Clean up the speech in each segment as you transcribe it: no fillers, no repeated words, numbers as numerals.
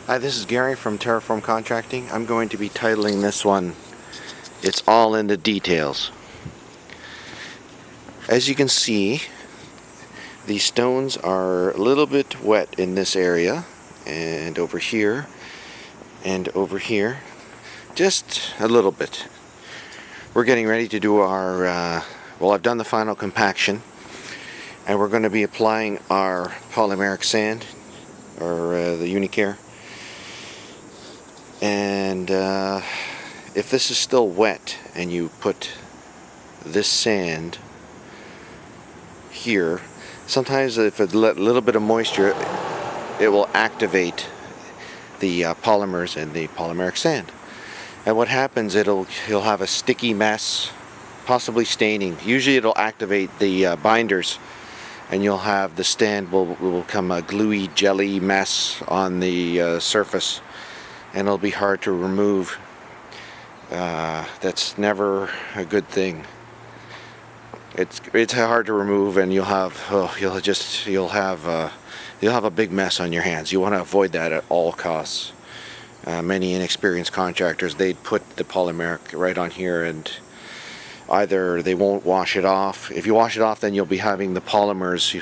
Hi, this is Gary from Terraform Contracting. I'm going to be titling this one, It's All in the Details. As you can see, the stones are a little bit wet in this area, and over here, just a little bit. We're getting ready to do our, well, I've done the final compaction, and we're going to be applying our polymeric sand, or the Unicare. And if this is still wet and you put this sand here, sometimes if it let a little bit of moisture, it will activate the polymers and the polymeric sand. And what happens, you'll have a sticky mess, possibly staining. Usually it'll activate the binders, and you'll have the sand will become a gluey jelly mess on the surface, and it'll be hard to remove. That's never a good thing. It's hard to remove, and you'll have a big mess on your hands. You want to avoid that at all costs. Many inexperienced contractors, they'd put the polymeric right on here, and either they won't wash it off. If you wash it off, then you'll be having the polymers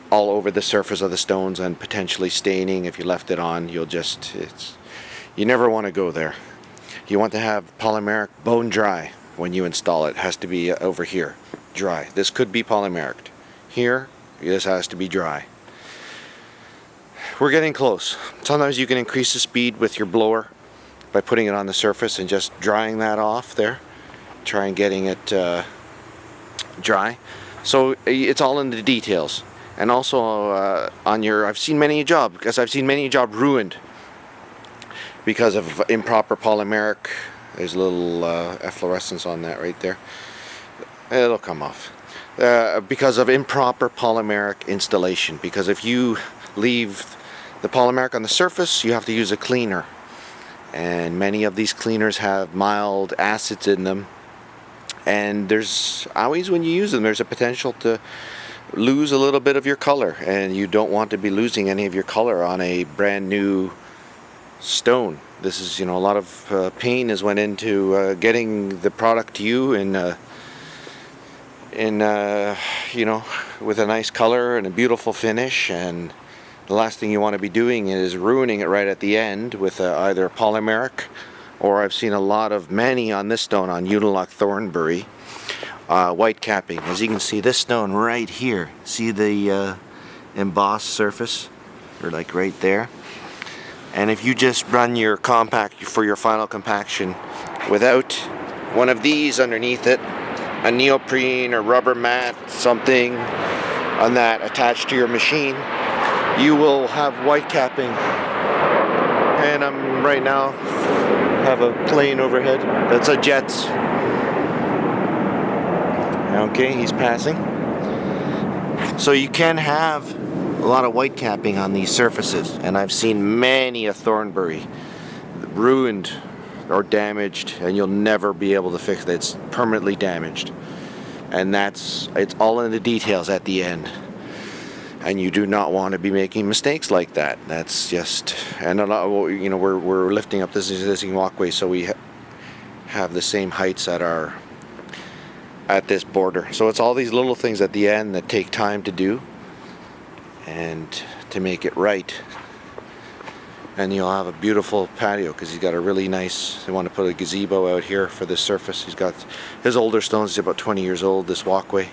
all over the surface of the stones and potentially staining. If you left it on, you never want to go there. You want to have polymeric bone dry when you install it. It has to be over here, dry. This could be polymeric. Here, this has to be dry. We're getting close. Sometimes you can increase the speed with your blower by putting it on the surface and just drying that off there. Try and getting it dry. So it's all in the details. And also I've seen many a job ruined because of improper polymeric. There's a little efflorescence on that right there. It'll come off. Because of improper polymeric installation. Because if you leave the polymeric on the surface, you have to use a cleaner. And many of these cleaners have mild acids in them. And there's always, when you use them, there's a potential to lose a little bit of your color, and you don't want to be losing any of your color on a brand new stone. This is, a lot of pain has went into getting the product to you with a nice color and a beautiful finish, and the last thing you want to be doing is ruining it right at the end with either polymeric, or I've seen many on this stone on Unilock Thornbury, white capping. As you can see, this stone right here, see the embossed surface, or like right there. And if you just run your compact for your final compaction without one of these underneath it, a neoprene or rubber mat, something on that attached to your machine, you will have white capping. And I'm right now have a plane overhead. That's a jet. Okay, he's passing. So you can have a lot of white capping on these surfaces, and I've seen many a Thornbury ruined or damaged, and you'll never be able to fix it. It's permanently damaged, and it's all in the details at the end. And you do not want to be making mistakes like that. That's just, and a lot. We're lifting up this existing walkway, so we have the same heights at this border. So it's all these little things at the end that take time to do and to make it right. And you'll have a beautiful patio, because he's got a really nice, they want to put a gazebo out here for this surface. He's got his older stones, he's about 20 years old, this walkway,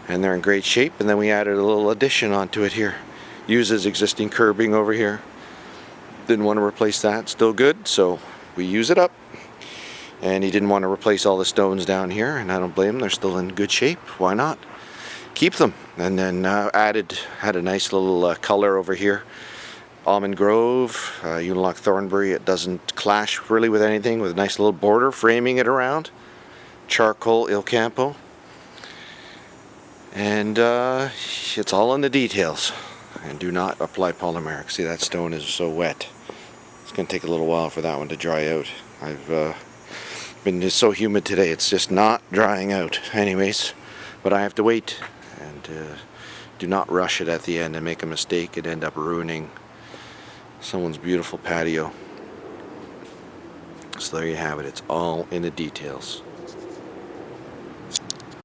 and they're in great shape. And then we added a little addition onto it here. Uses existing curbing over here. Didn't want to replace that, still good, so we use it up. And he didn't want to replace all the stones down here, and I don't blame him. They're still in good shape. Why not? Keep them. And then had a nice little color over here. Almond Grove, Unilock Thornbury. It doesn't clash really with anything, with a nice little border framing it around. Charcoal Il Campo. And it's all in the details. And do not apply polymeric. See, that stone is so wet. It's going to take a little while for that one to dry out. I've been so humid today, it's just not drying out. Anyways, but I have to wait, and do not rush it at the end and make a mistake and end up ruining someone's beautiful patio. So there you have it. It's all in the details.